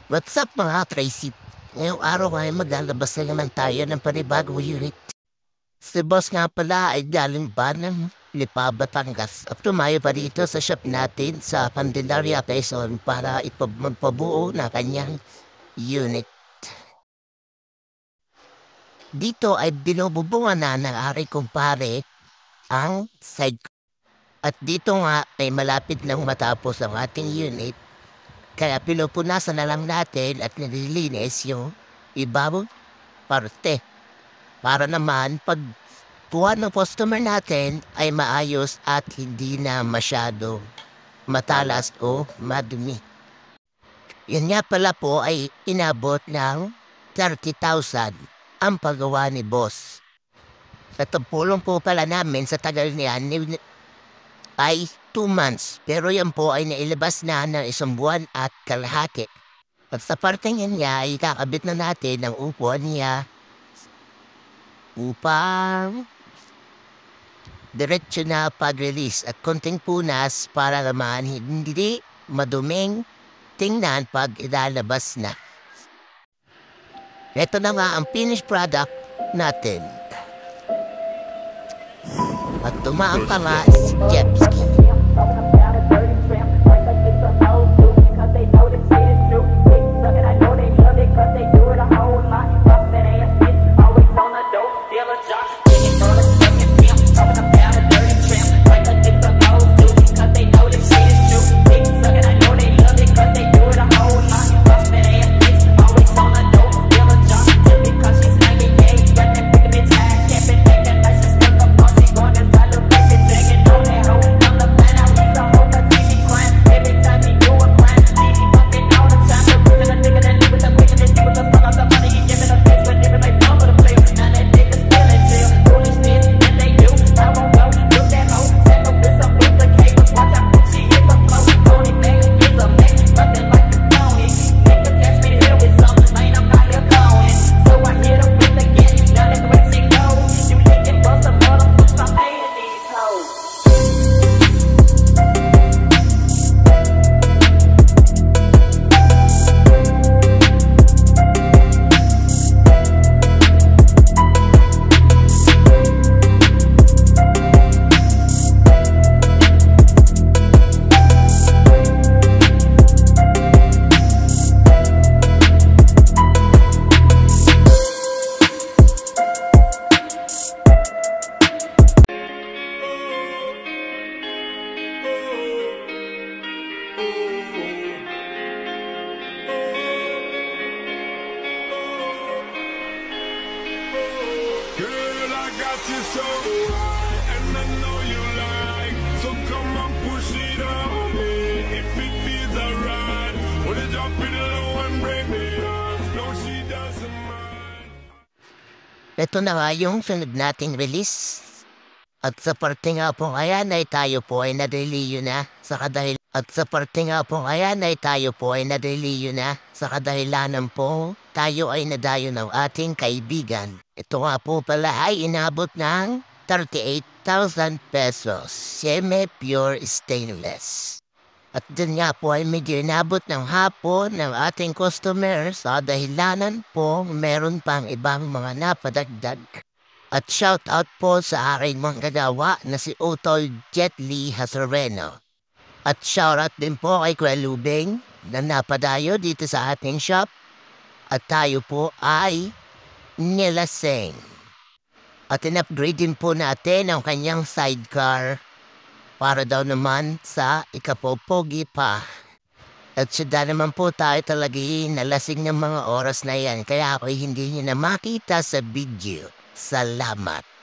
What's up mga Tracy? Ngayong araw ay maglalabas na naman tayo ng panibagong unit. Si boss nga pala ay galing ba ng Lipa, Batangas at tumayo pa dito sa shop natin sa Candelaria, Quezon para magpabuo na kanyang unit. Dito ay binububungan na ng aking kumpare ang side. At dito nga ay malapit lang matapos ang ating unit. Kaya pinupunasan na lang natin at nililinis yung ibang parte. Para naman pag kuha ng customer natin ay maayos at hindi na masyado matalas o madumi. Yan nga pala po ay inabot ng 30,000 ang paggawa ni boss. Sa tagpulong po pala namin sa tagal niyan ay 2 months. Pero yan po ay nailabas na ng 1 buwan at kalahati. At sa parteng yan niya ay kakabit na natin ang upuan niya upang diretso na pag-release at konting punas para naman hindi maduming tingnan pag ilalabas na. Ito na nga ang finished product natin. At tumaang pa nga si Jepski. You so right, and I know you like. So come and push it on me if it feels alright. Wanna drop it low and break me off? No, she doesn't mind. Ito na nga yung sunod nating release. At sa parte nga po ayan ay tayo po ay nadiliyo na sa kadahilanan. At sa parte nga po ayan ay tayo po ay nadiliyo na sa kadahilanan po tayo ay nadayo ng ating kaibigan. Ito nga po pala ay inabot ng 38,000 pesos. Semi-pure stainless. At din nga po ay medyo inabot ng hapon ng ating customers sa dahilanan po meron pang ibang mga napadagdag. At shout out po sa aking mga kagawa na si Utol Jet Lee Hazareno. At shout out din po kay Kuya Lubeng na napadayo dito sa ating shop. At tayo po ay nilasing. At in-upgrade din po natin ang kanyang sidecar para daw naman sa ikapopogi pa. At siya naman po tayo talaga nalasing ng mga oras na yan kaya ako'y hindi niyo na makita sa video. Salamat.